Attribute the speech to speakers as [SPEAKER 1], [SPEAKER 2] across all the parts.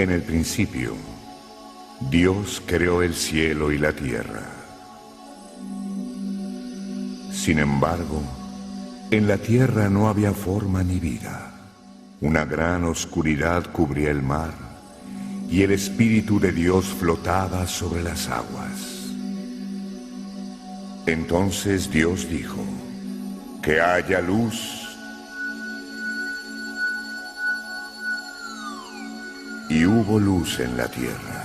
[SPEAKER 1] En el principio, Dios creó el cielo y la tierra. Sin embargo, en la tierra no había forma ni vida. Una gran oscuridad cubría el mar, y el Espíritu de Dios flotaba sobre las aguas. Entonces Dios dijo: que haya luz. Y hubo luz en la tierra.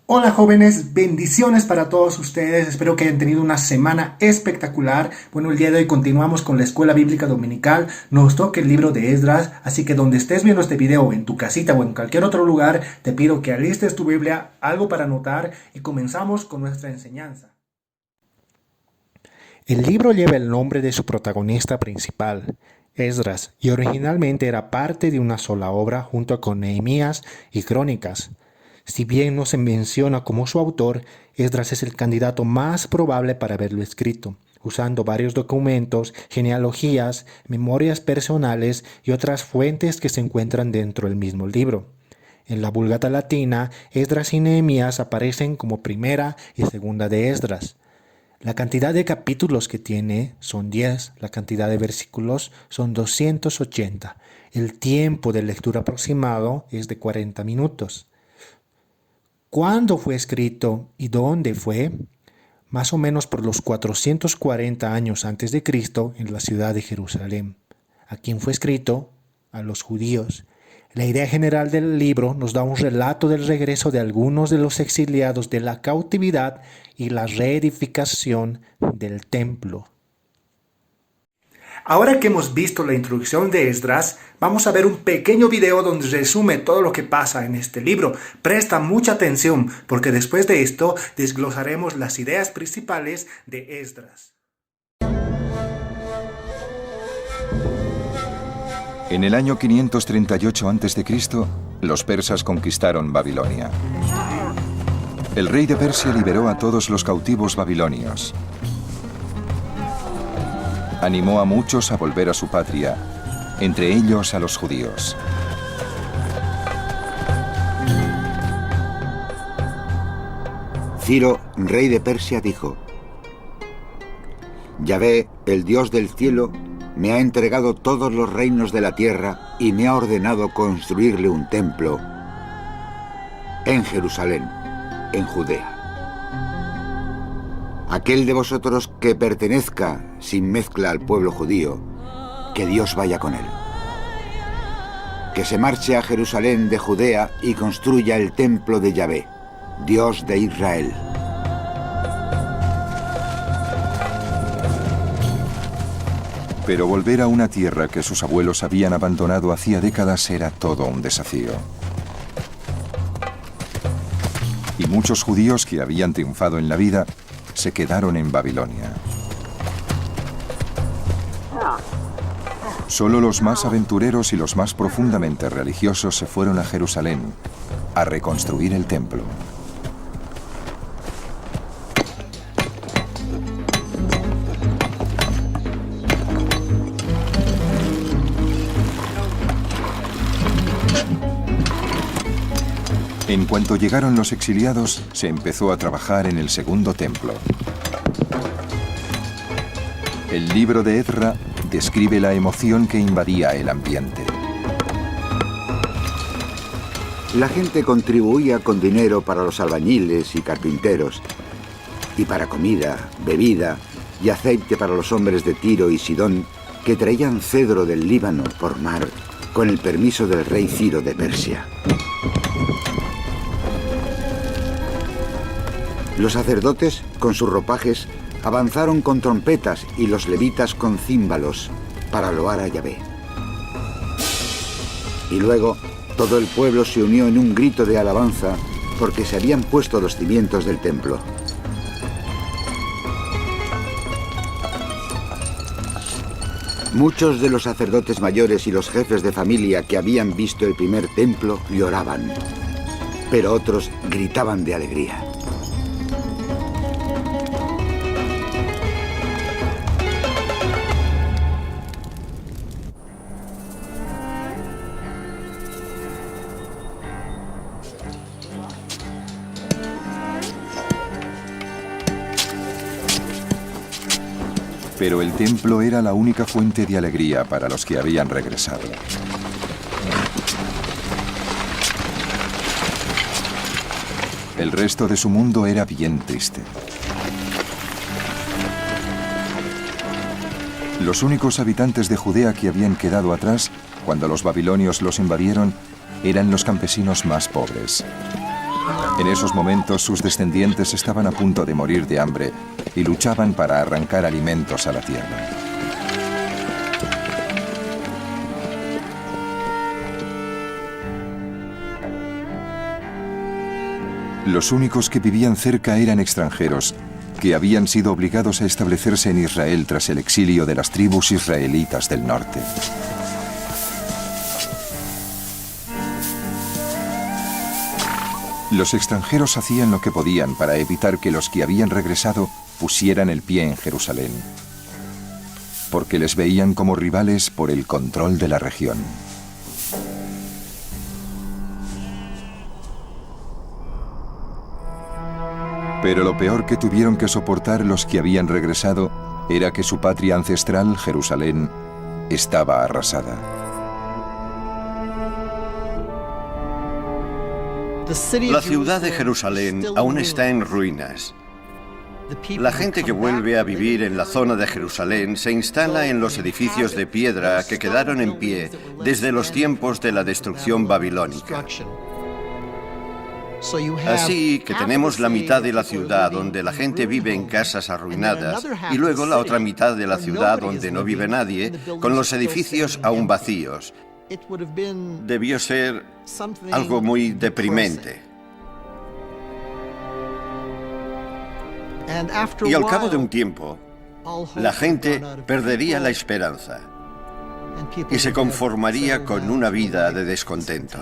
[SPEAKER 2] Hola jóvenes, bendiciones para todos ustedes, espero que hayan tenido una semana espectacular. Bueno, el día de hoy continuamos con la escuela bíblica dominical, nos toca el libro de Esdras, así que donde estés viendo este video, en tu casita o en cualquier otro lugar, te pido que alistes tu Biblia, algo para anotar y comenzamos con nuestra enseñanza. El libro lleva el nombre de su protagonista principal, Esdras, y originalmente era parte de una sola obra junto con Nehemías y Crónicas. Si bien no se menciona como su autor, Esdras es el candidato más probable para haberlo escrito, usando varios documentos, genealogías, memorias personales y otras fuentes que se encuentran dentro del mismo libro. En la Vulgata Latina, Esdras y Nehemías aparecen como primera y segunda de Esdras. La cantidad de capítulos que tiene son 10, la cantidad de versículos son 280. El tiempo de lectura aproximado es de 40 minutos. ¿Cuándo fue escrito y dónde fue? Más o menos por los 440 años antes de Cristo en la ciudad de Jerusalén. ¿A quién fue escrito? A los judíos. La idea general del libro nos da un relato del regreso de algunos de los exiliados de la cautividad y la reedificación del templo. Ahora que hemos visto la introducción de Esdras, vamos a ver un pequeño video donde resume todo lo que pasa en este libro. Presta mucha atención, porque después de esto desglosaremos las ideas principales de Esdras.
[SPEAKER 3] En el año 538 a.C., los persas conquistaron Babilonia. El rey de Persia liberó a todos los cautivos babilonios. Animó a muchos a volver a su patria, entre ellos a los judíos.
[SPEAKER 4] Ciro, rey de Persia, dijo: Yahvé, el Dios del cielo, me ha entregado todos los reinos de la tierra y me ha ordenado construirle un templo en Jerusalén, en Judea. Aquel de vosotros que pertenezca sin mezcla al pueblo judío, que Dios vaya con él. Que se marche a Jerusalén de Judea y construya el templo de Yahvé, Dios de Israel.
[SPEAKER 3] Pero volver a una tierra que sus abuelos habían abandonado hacía décadas era todo un desafío. Y muchos judíos que habían triunfado en la vida se quedaron en Babilonia. Solo los más aventureros y los más profundamente religiosos se fueron a Jerusalén a reconstruir el templo. En cuanto llegaron los exiliados, se empezó a trabajar en el segundo templo. El libro de Ezra describe la emoción que invadía el ambiente.
[SPEAKER 4] La gente contribuía con dinero para los albañiles y carpinteros, y para comida, bebida y aceite para los hombres de Tiro y Sidón que traían cedro del Líbano por mar con el permiso del rey Ciro de Persia. Los sacerdotes, con sus ropajes, avanzaron con trompetas y los levitas con címbalos para loar a Yahvé. Y luego todo el pueblo se unió en un grito de alabanza porque se habían puesto los cimientos del templo. Muchos de los sacerdotes mayores y los jefes de familia que habían visto el primer templo lloraban, pero otros gritaban de alegría.
[SPEAKER 3] Pero el templo era la única fuente de alegría para los que habían regresado. El resto de su mundo era bien triste. Los únicos habitantes de Judea que habían quedado atrás cuando los babilonios los invadieron eran los campesinos más pobres. En esos momentos sus descendientes estaban a punto de morir de hambre y luchaban para arrancar alimentos a la tierra. Los únicos que vivían cerca eran extranjeros, que habían sido obligados a establecerse en Israel tras el exilio de las tribus israelitas del norte. Los extranjeros hacían lo que podían para evitar que los que habían regresado pusieran el pie en Jerusalén, porque les veían como rivales por el control de la región. Pero lo peor que tuvieron que soportar los que habían regresado era que su patria ancestral, Jerusalén, estaba arrasada.
[SPEAKER 5] La ciudad de Jerusalén aún está en ruinas. La gente que vuelve a vivir en la zona de Jerusalén se instala en los edificios de piedra que quedaron en pie desde los tiempos de la destrucción babilónica. Así que tenemos la mitad de la ciudad donde la gente vive en casas arruinadas y luego la otra mitad de la ciudad donde no vive nadie, con los edificios aún vacíos. Debió ser algo muy deprimente. Y al cabo de un tiempo, la gente perdería la esperanza y se conformaría con una vida de descontento.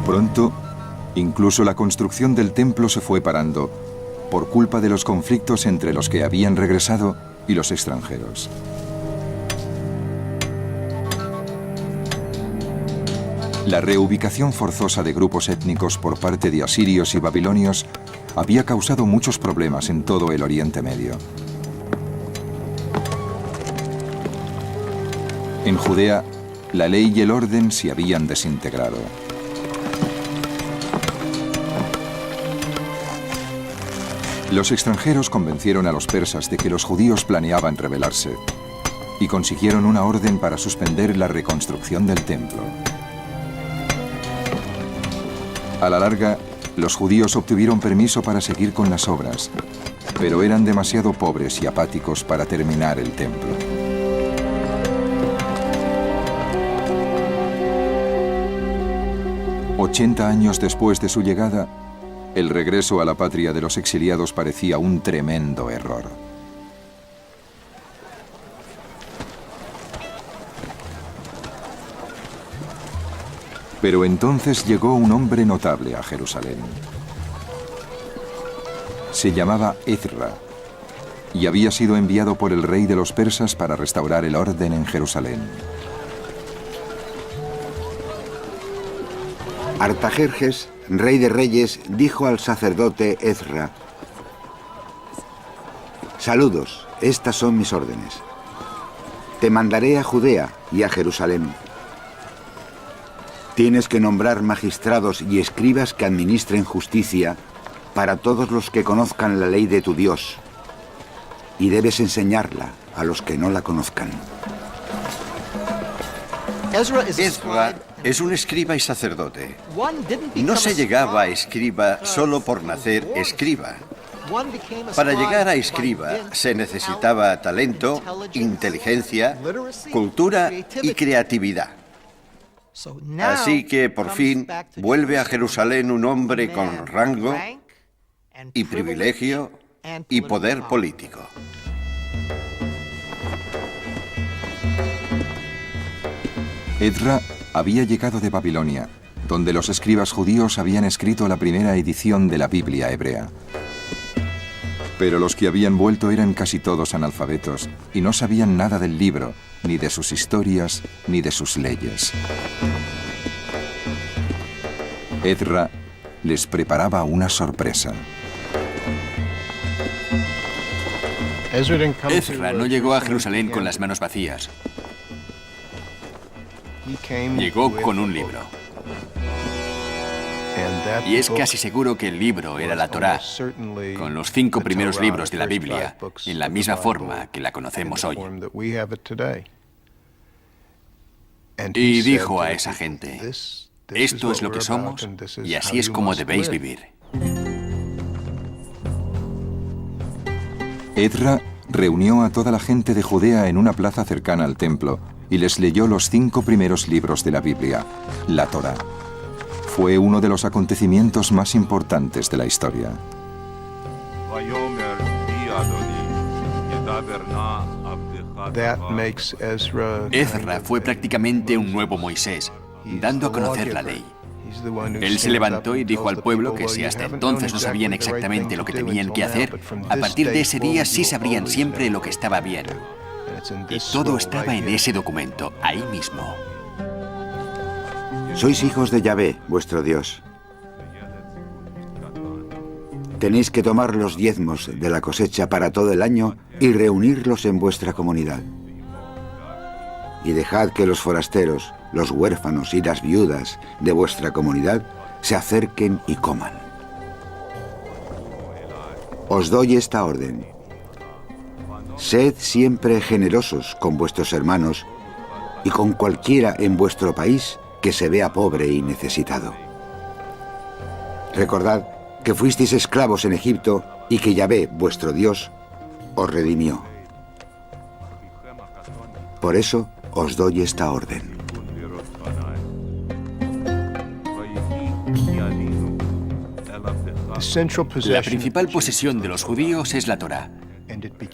[SPEAKER 3] Pronto, incluso la construcción del templo se fue parando por culpa de los conflictos entre los que habían regresado y los extranjeros. La reubicación forzosa de grupos étnicos por parte de asirios y babilonios había causado muchos problemas en todo el Oriente Medio. En Judea, la ley y el orden se habían desintegrado. Los extranjeros convencieron a los persas de que los judíos planeaban rebelarse y consiguieron una orden para suspender la reconstrucción del templo. A la larga, los judíos obtuvieron permiso para seguir con las obras, pero eran demasiado pobres y apáticos para terminar el templo. «80 años después de su llegada, el regreso a la patria de los exiliados parecía un tremendo error. Pero entonces llegó un hombre notable a Jerusalén. Se llamaba Ezra y había sido enviado por el rey de los persas para restaurar el orden en Jerusalén.
[SPEAKER 4] Artajerjes, rey de reyes, dijo al sacerdote Ezra: «Saludos, estas son mis órdenes. Te mandaré a Judea y a Jerusalén. Tienes que nombrar magistrados y escribas que administren justicia para todos los que conozcan la ley de tu Dios, y debes enseñarla a los que no la conozcan.
[SPEAKER 5] Ezra es un escriba y sacerdote. No se llegaba a escriba solo por nacer escriba. Para llegar a escriba se necesitaba talento, inteligencia, cultura y creatividad. Así que por fin vuelve a Jerusalén un hombre con rango y privilegio y poder político.
[SPEAKER 3] Ezra había llegado de Babilonia, donde los escribas judíos habían escrito la primera edición de la Biblia hebrea. Pero los que habían vuelto eran casi todos analfabetos y no sabían nada del libro, ni de sus historias, ni de sus leyes. Ezra les preparaba una sorpresa.
[SPEAKER 6] Ezra no llegó a Jerusalén con las manos vacías. Llegó con un libro. Y es casi seguro que el libro era la Torá, con los 5 primeros libros de la Biblia, en la misma forma que la conocemos hoy. Y dijo a esa gente: esto es lo que somos y así es como debéis vivir.
[SPEAKER 3] Ezra reunió a toda la gente de Judea en una plaza cercana al templo y les leyó los 5 primeros libros de la Biblia, la Torá. Fue uno de los acontecimientos más importantes de la historia.
[SPEAKER 6] Ezra fue prácticamente un nuevo Moisés, dando a conocer la ley. Él se levantó y dijo al pueblo que si hasta entonces no sabían exactamente lo que tenían que hacer, a partir de ese día sí sabrían siempre lo que estaba bien. Y todo estaba en ese documento, ahí mismo.
[SPEAKER 4] Sois hijos de Yahvé, vuestro Dios. Tenéis que tomar los diezmos de la cosecha para todo el año y reunirlos en vuestra comunidad. Y dejad que los forasteros, los huérfanos y las viudas de vuestra comunidad se acerquen y coman. Os doy esta orden. Sed siempre generosos con vuestros hermanos y con cualquiera en vuestro país que se vea pobre y necesitado. Recordad que fuisteis esclavos en Egipto y que Yahvé, vuestro Dios, os redimió. Por eso os doy esta orden.
[SPEAKER 6] La principal posesión de los judíos es la Torá,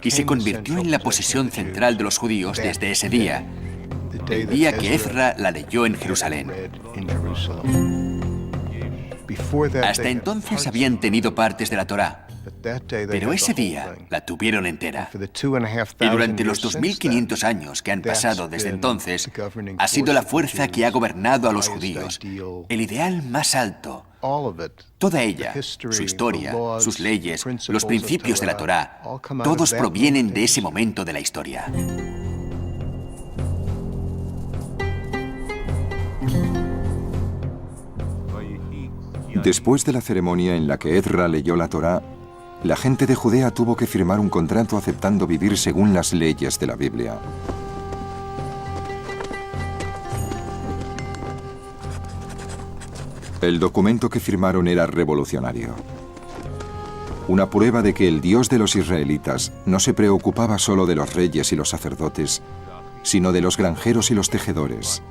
[SPEAKER 6] y se convirtió en la posesión central de los judíos desde ese día, el día que Ezra la leyó en Jerusalén. Hasta entonces habían tenido partes de la Torá, pero ese día la tuvieron entera. Y durante los 2500 años que han pasado desde entonces, ha sido la fuerza que ha gobernado a los judíos, el ideal más alto. Toda ella, su historia, sus leyes, los principios de la Torá, todos provienen de ese momento de la historia.
[SPEAKER 3] Después de la ceremonia en la que Ezra leyó la Torá, la gente de Judea tuvo que firmar un contrato aceptando vivir según las leyes de la Biblia. El documento que firmaron era revolucionario. Una prueba de que el Dios de los israelitas no se preocupaba solo de los reyes y los sacerdotes, sino de los granjeros y los tejedores,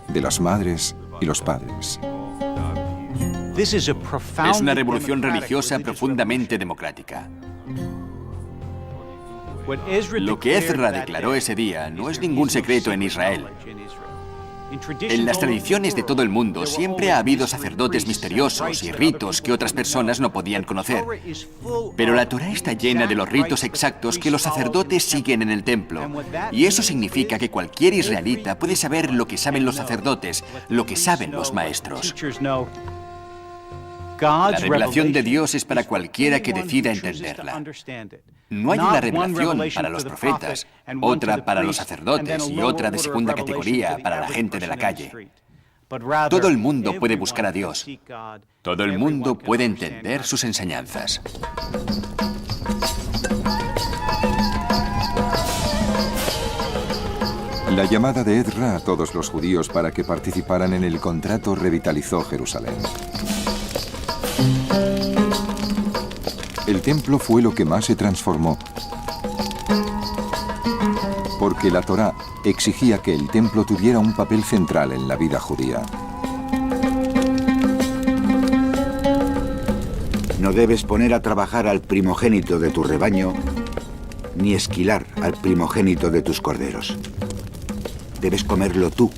[SPEAKER 3] de las madres y los padres.
[SPEAKER 6] Es una revolución religiosa profundamente democrática. Lo que Ezra declaró ese día no es ningún secreto en Israel. En las tradiciones de todo el mundo siempre ha habido sacerdotes misteriosos y ritos que otras personas no podían conocer. Pero la Torá está llena de los ritos exactos que los sacerdotes siguen en el templo. Y eso significa que cualquier israelita puede saber lo que saben los sacerdotes, lo que saben los maestros. La revelación de Dios es para cualquiera que decida entenderla. No hay una revelación para los profetas, otra para los sacerdotes y otra de segunda categoría para la gente de la calle. Todo el mundo puede buscar a Dios. Todo el mundo puede entender sus enseñanzas.
[SPEAKER 3] La llamada de Ezra a todos los judíos para que participaran en el contrato revitalizó Jerusalén. El templo fue lo que más se transformó, porque la Torá exigía que el templo tuviera un papel central en la vida judía.
[SPEAKER 4] No debes poner a trabajar al primogénito de tu rebaño, ni esquilar al primogénito de tus corderos. Debes comerlo tú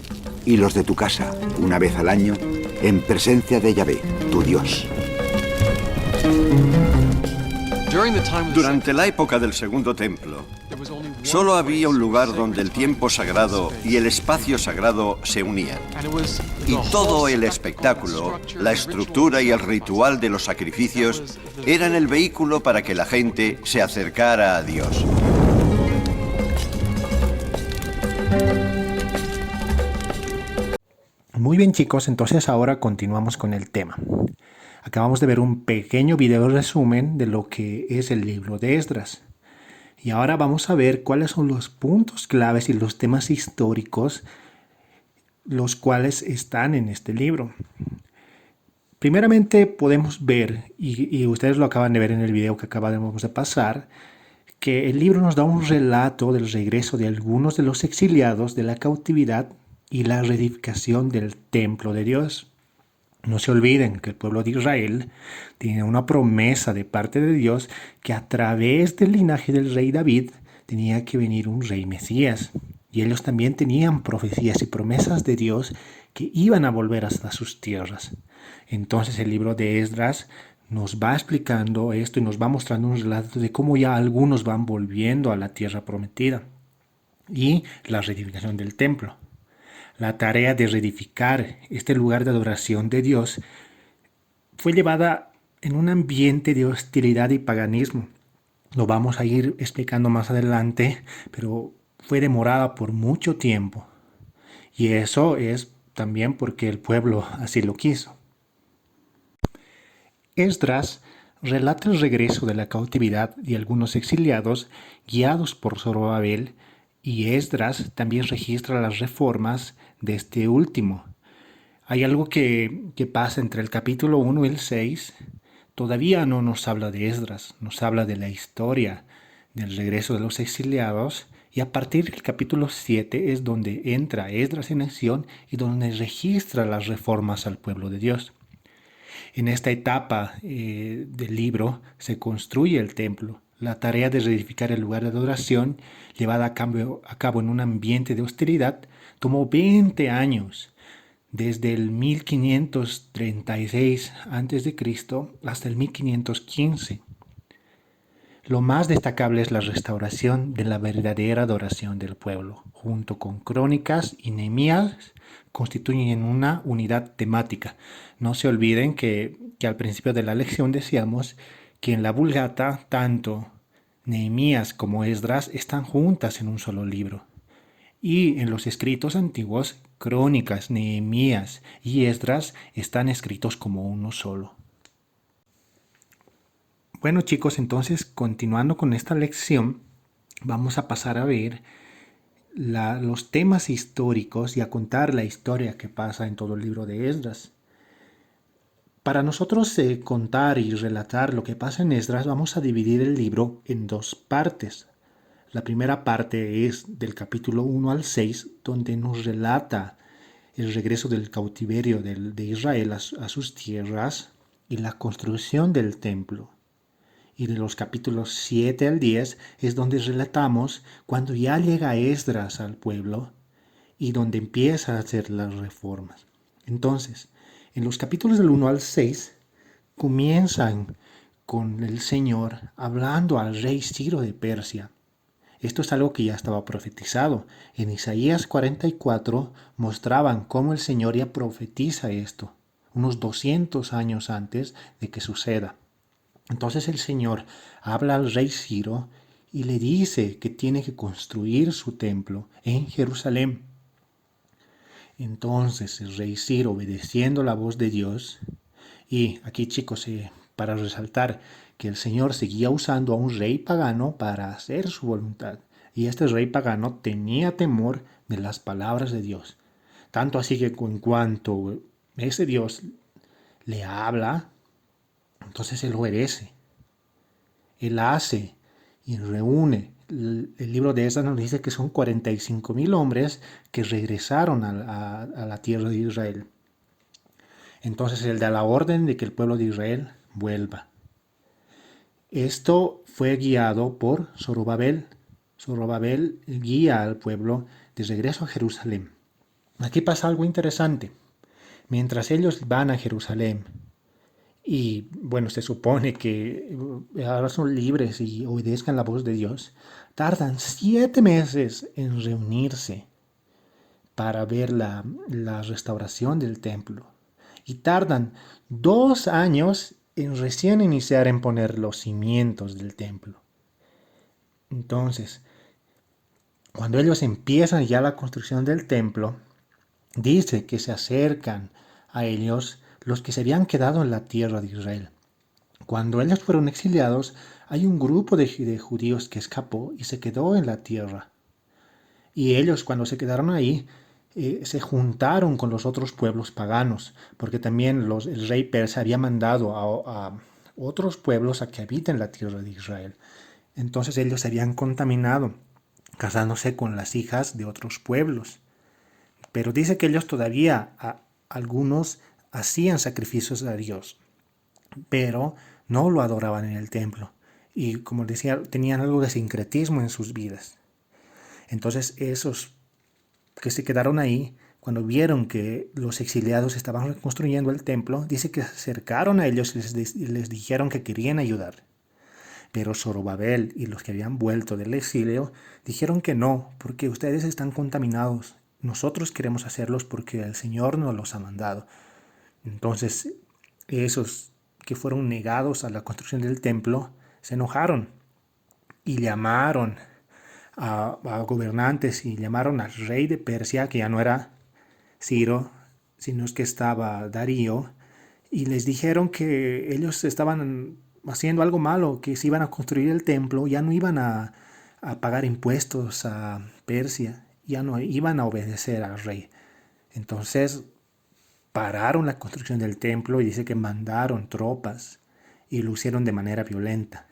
[SPEAKER 4] y los de tu casa una vez al año en presencia de Yahvé, tu Dios.
[SPEAKER 5] Durante la época del Segundo Templo, solo había un lugar donde el tiempo sagrado y el espacio sagrado se unían. Y todo el espectáculo, la estructura y el ritual de los sacrificios eran el vehículo para que la gente se acercara a Dios.
[SPEAKER 2] Muy bien, chicos, entonces ahora continuamos con el tema. Acabamos de ver un pequeño video resumen de lo que es el libro de Esdras. Y ahora vamos a ver cuáles son los puntos claves y los temas históricos los cuales están en este libro. Primeramente podemos ver, y ustedes lo acaban de ver en el video que acabamos de pasar, que el libro nos da un relato del regreso de algunos de los exiliados de la cautividad y la reedificación del templo de Dios. No se olviden que el pueblo de Israel tiene una promesa de parte de Dios que a través del linaje del rey David tenía que venir un rey Mesías. Y ellos también tenían profecías y promesas de Dios que iban a volver hasta sus tierras. Entonces el libro de Esdras nos va explicando esto y nos va mostrando un relato de cómo ya algunos van volviendo a la tierra prometida y la reedificación del templo. La tarea de reedificar este lugar de adoración de Dios fue llevada en un ambiente de hostilidad y paganismo. Lo vamos a ir explicando más adelante, pero fue demorada por mucho tiempo. Y eso es también porque el pueblo así lo quiso. Esdras relata el regreso de la cautividad de algunos exiliados guiados por Zorobabel, y Esdras también registra las reformas de este último. Hay algo que pasa entre el capítulo 1 y el 6. Todavía no nos habla de Esdras, nos habla de la historia del regreso de los exiliados, y a partir del capítulo 7 es donde entra Esdras en acción y donde registra las reformas al pueblo de Dios. En esta etapa del libro se construye el templo. La tarea de reedificar el lugar de adoración, llevada a cabo en un ambiente de hostilidad, tomó 20 años, desde el 1536 a.C. hasta el 1515. Lo más destacable es la restauración de la verdadera adoración del pueblo. Junto con Crónicas y Nehemías constituyen una unidad temática. No se olviden que al principio de la lección decíamos que en la Vulgata tanto Nehemías como Esdras están juntas en un solo libro. Y en los escritos antiguos, Crónicas, Nehemías y Esdras están escritos como uno solo. Bueno, chicos, entonces continuando con esta lección, vamos a pasar a ver los temas históricos y a contar la historia que pasa en todo el libro de Esdras. Para nosotros contar y relatar lo que pasa en Esdras, vamos a dividir el libro en dos partes. La primera parte es del capítulo 1 al 6, donde nos relata el regreso del cautiverio de Israel a sus tierras y la construcción del templo. Y de los capítulos 7 al 10 es donde relatamos cuando ya llega Esdras al pueblo y donde empieza a hacer las reformas. Entonces, en los capítulos del 1 al 6 comienzan con el Señor hablando al rey Ciro de Persia. Esto es algo que ya estaba profetizado. En Isaías 44 mostraban cómo el Señor ya profetiza esto, unos 200 años antes de que suceda. Entonces el Señor habla al rey Ciro y le dice que tiene que construir su templo en Jerusalén. Entonces el rey Ciro, obedeciendo la voz de Dios, y aquí chicos, para resaltar que el Señor seguía usando a un rey pagano para hacer su voluntad, y este rey pagano tenía temor de las palabras de Dios. Tanto así que en cuanto ese Dios le habla, entonces Él obedece. Él hace y reúne. El libro de Esdras nos dice que son 45,000 hombres que regresaron a la tierra de Israel. Entonces Él da la orden de que el pueblo de Israel vuelva. Esto fue guiado por Zorobabel. Zorobabel guía al pueblo de regreso a Jerusalén. Aquí pasa algo interesante. Mientras ellos van a Jerusalén, y bueno, se supone que ahora son libres y obedezcan la voz de Dios, tardan 7 meses en reunirse para ver la restauración del templo. Y tardan 2 años en recién iniciar en poner los cimientos del templo. Entonces, cuando ellos empiezan ya la construcción del templo, dice que se acercan a ellos los que se habían quedado en la tierra de Israel. Cuando ellos fueron exiliados, hay un grupo de judíos que escapó y se quedó en la tierra. Y ellos, cuando se quedaron ahí, se juntaron con los otros pueblos paganos, porque también el rey persa había mandado a otros pueblos a que habiten la tierra de Israel. Entonces ellos se habían contaminado, casándose con las hijas de otros pueblos. Pero dice que ellos todavía, algunos hacían sacrificios a Dios, pero no lo adoraban en el templo. Y como decía, tenían algo de sincretismo en sus vidas. Entonces esos que se quedaron ahí, cuando vieron que los exiliados estaban construyendo el templo, dice que se acercaron a ellos y les dijeron que querían ayudar. Pero Zorobabel y los que habían vuelto del exilio dijeron que no, porque ustedes están contaminados. Nosotros queremos hacerlos porque el Señor nos los ha mandado. Entonces, esos que fueron negados a la construcción del templo se enojaron y llamaron a gobernantes y llamaron al rey de Persia, que ya no era Ciro, sino que estaba Darío, y les dijeron que ellos estaban haciendo algo malo, que si iban a construir el templo ya no iban a pagar impuestos a Persia, ya no iban a obedecer al rey. Entonces pararon la construcción del templo y dice que mandaron tropas y lo hicieron de manera violenta.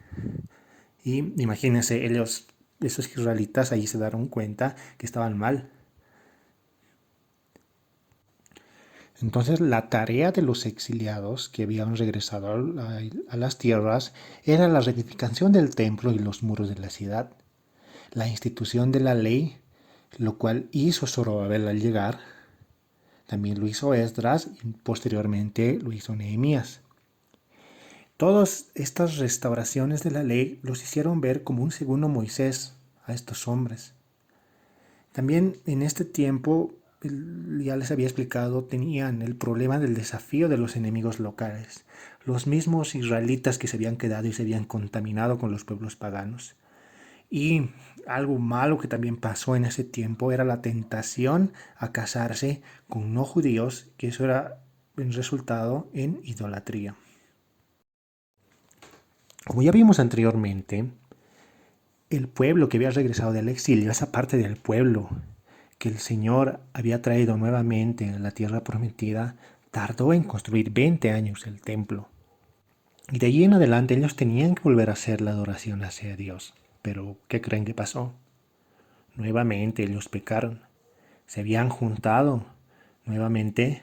[SPEAKER 2] Y imagínense, esos israelitas ahí se dieron cuenta que estaban mal. Entonces la tarea de los exiliados que habían regresado a las tierras era la reedificación del templo y los muros de la ciudad, la institución de la ley, lo cual hizo Zorobabel al llegar, también lo hizo Esdras y posteriormente lo hizo Nehemías. Todas estas restauraciones de la ley los hicieron ver como un segundo Moisés a estos hombres. También en este tiempo, ya les había explicado, tenían el problema del desafío de los enemigos locales, los mismos israelitas que se habían quedado y se habían contaminado con los pueblos paganos. Y algo malo que también pasó en ese tiempo era la tentación a casarse con no judíos, que eso era el resultado en idolatría. Como ya vimos anteriormente, el pueblo que había regresado del exilio, esa parte del pueblo que el Señor había traído nuevamente a la tierra prometida, tardó en construir 20 años el templo. Y de allí en adelante ellos tenían que volver a hacer la adoración hacia Dios. Pero, ¿qué creen que pasó? Nuevamente ellos pecaron. Se habían juntado nuevamente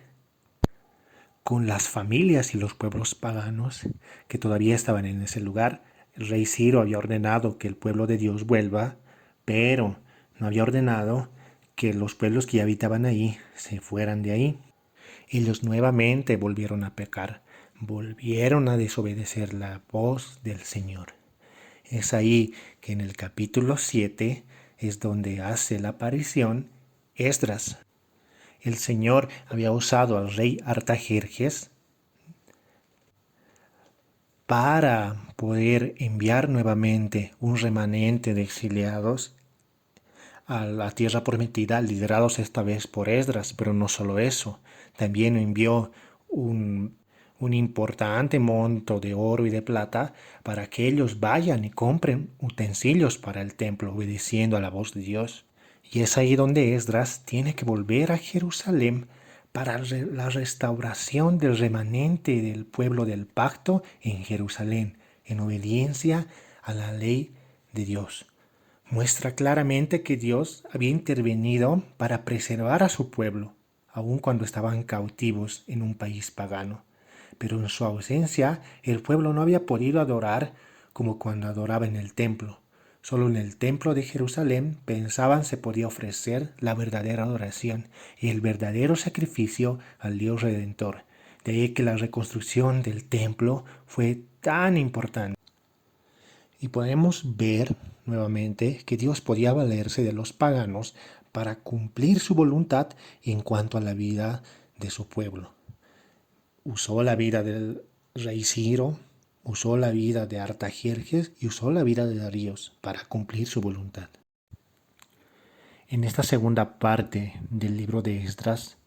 [SPEAKER 2] con las familias y los pueblos paganos que todavía estaban en ese lugar. El rey Ciro había ordenado que el pueblo de Dios vuelva, pero no había ordenado que los pueblos que ya habitaban ahí se fueran de ahí. Ellos nuevamente volvieron a pecar, volvieron a desobedecer la voz del Señor. Es ahí que en el capítulo 7 es donde hace la aparición Esdras. El Señor había usado al rey Artajerjes para poder enviar nuevamente un remanente de exiliados a la tierra prometida, liderados esta vez por Esdras. Pero no solo eso, también envió un importante monto de oro y de plata para que ellos vayan y compren utensilios para el templo, obedeciendo a la voz de Dios. Y es ahí donde Esdras tiene que volver a Jerusalén para la restauración del remanente del pueblo del pacto en Jerusalén, en obediencia a la ley de Dios. Muestra claramente que Dios había intervenido para preservar a su pueblo, aun cuando estaban cautivos en un país pagano. Pero en su ausencia, el pueblo no había podido adorar como cuando adoraba en el templo. Solo en el templo de Jerusalén pensaban se podía ofrecer la verdadera adoración y el verdadero sacrificio al Dios Redentor. De ahí que la reconstrucción del templo fue tan importante. Y podemos ver nuevamente que Dios podía valerse de los paganos para cumplir su voluntad en cuanto a la vida de su pueblo. Usó la vida del rey Ciro, usó la vida de Artajerjes y usó la vida de Daríos para cumplir su voluntad. En esta segunda parte del libro de Esdras,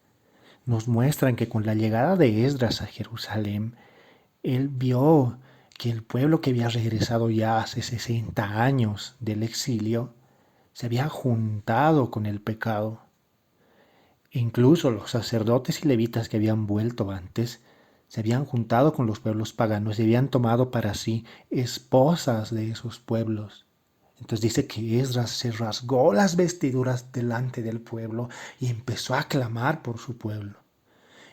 [SPEAKER 2] nos muestran que con la llegada de Esdras a Jerusalén, él vio que el pueblo que había regresado ya hace 60 años del exilio se había juntado con el pecado. Incluso los sacerdotes y levitas que habían vuelto antes se habían juntado con los pueblos paganos y habían tomado para sí esposas de esos pueblos. Entonces dice que Esdras se rasgó las vestiduras delante del pueblo y empezó a clamar por su pueblo.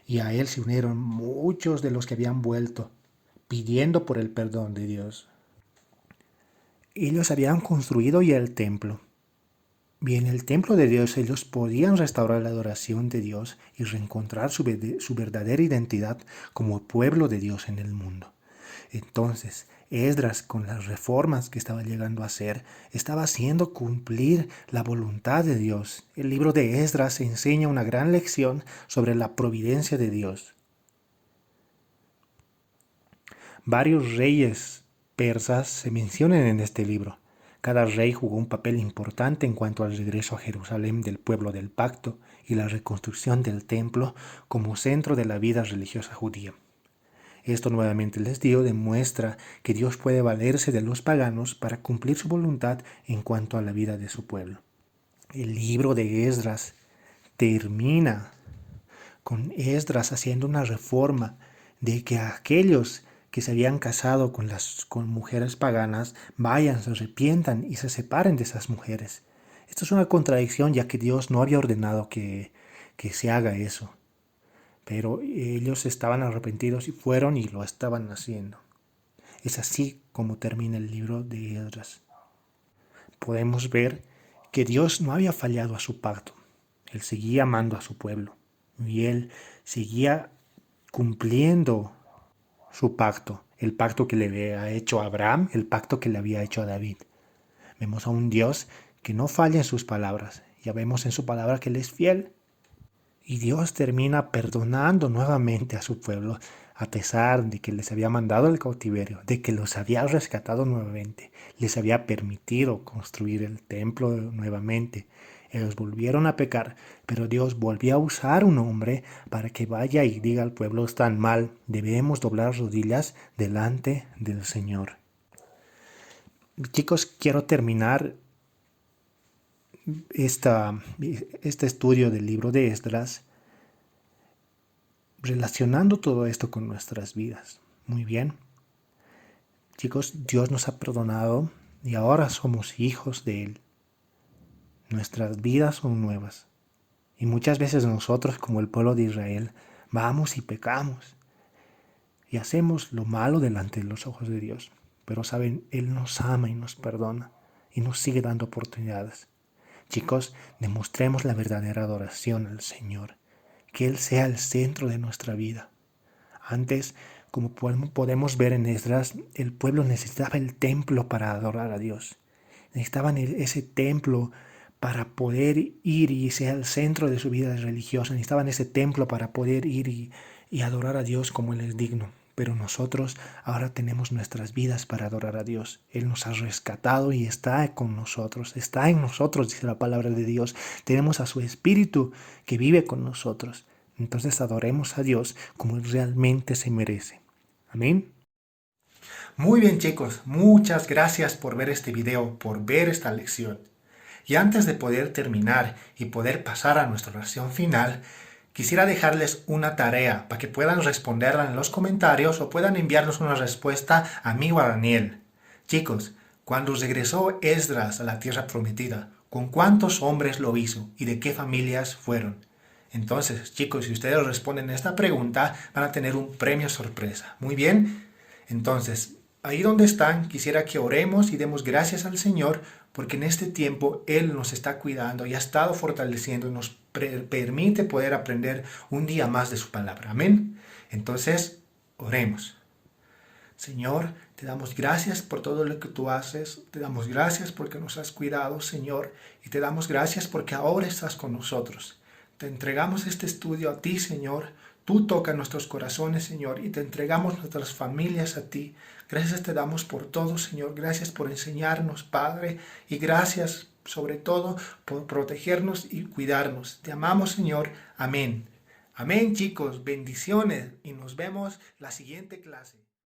[SPEAKER 2] Y a él se unieron muchos de los que habían vuelto, pidiendo por el perdón de Dios. Ellos habían construido ya el templo. Y en el templo de Dios ellos podían restaurar la adoración de Dios y reencontrar su verdadera identidad como pueblo de Dios en el mundo. Entonces, Esdras, con las reformas que estaba llegando a hacer, estaba haciendo cumplir la voluntad de Dios. El libro de Esdras enseña una gran lección sobre la providencia de Dios. Varios reyes persas se mencionan en este libro. Cada rey jugó un papel importante en cuanto al regreso a Jerusalén del pueblo del pacto y la reconstrucción del templo como centro de la vida religiosa judía. Esto nuevamente les digo demuestra que Dios puede valerse de los paganos para cumplir su voluntad en cuanto a la vida de su pueblo. El libro de Esdras termina con Esdras haciendo una reforma de que aquellos que se habían casado con mujeres paganas vayan, se arrepientan y se separen de esas mujeres. Esto es una contradicción ya que Dios no había ordenado que se haga eso. Pero ellos estaban arrepentidos y fueron y lo estaban haciendo. Es así como termina el libro de Esdras. Podemos ver que Dios no había fallado a su pacto. Él seguía amando a su pueblo. Y Él seguía cumpliendo su pacto. El pacto que le había hecho a Abraham, el pacto que le había hecho a David. Vemos a un Dios que no falla en sus palabras. Ya vemos en su palabra que Él es fiel. Y Dios termina perdonando nuevamente a su pueblo, a pesar de que les había mandado al cautiverio, de que los había rescatado nuevamente, les había permitido construir el templo nuevamente. Ellos volvieron a pecar, pero Dios volvió a usar un hombre para que vaya y diga al pueblo: están mal, debemos doblar rodillas delante del Señor. Chicos, quiero terminar este estudio del libro de Esdras relacionando todo esto con nuestras vidas. Muy bien. Chicos, Dios nos ha perdonado y ahora somos hijos de Él. Nuestras vidas son nuevas. Y muchas veces nosotros, como el pueblo de Israel, vamos y pecamos. Y hacemos lo malo delante de los ojos de Dios. Pero saben, Él nos ama y nos perdona. Y nos sigue dando oportunidades. Chicos, demostremos la verdadera adoración al Señor. Que Él sea el centro de nuestra vida. Antes, como podemos ver en Esdras, el pueblo necesitaba el templo para adorar a Dios. Necesitaban ese templo para poder ir y ser el centro de su vida religiosa. Necesitaban ese templo para poder ir y adorar a Dios como Él es digno. Pero nosotros ahora tenemos nuestras vidas para adorar a Dios. Él nos ha rescatado y está con nosotros. Está en nosotros, dice la palabra de Dios. Tenemos a su Espíritu que vive con nosotros. Entonces adoremos a Dios como Él realmente se merece. Amén. Muy bien, chicos. Muchas gracias por ver este video, por ver esta lección. Y antes de poder terminar y poder pasar a nuestra oración final, quisiera dejarles una tarea para que puedan responderla en los comentarios o puedan enviarnos una respuesta a mí o a Daniel. Chicos, cuando regresó Esdras a la tierra prometida, ¿con cuántos hombres lo hizo y de qué familias fueron? Entonces, chicos, si ustedes responden a esta pregunta, van a tener un premio sorpresa. Muy bien. Entonces, ahí donde están, quisiera que oremos y demos gracias al Señor porque en este tiempo Él nos está cuidando y ha estado fortaleciendo y nos permite poder aprender un día más de su palabra. Amén. Entonces, oremos. Señor, te damos gracias por todo lo que tú haces. Te damos gracias porque nos has cuidado, Señor. Y te damos gracias porque ahora estás con nosotros. Te entregamos este estudio a ti, Señor. Tú tocas nuestros corazones, Señor, y te entregamos nuestras familias a ti. Gracias te damos por todo, Señor. Gracias por enseñarnos, Padre. Y gracias, sobre todo, por protegernos y cuidarnos. Te amamos, Señor. Amén. Amén, chicos. Bendiciones. Y nos vemos la siguiente clase.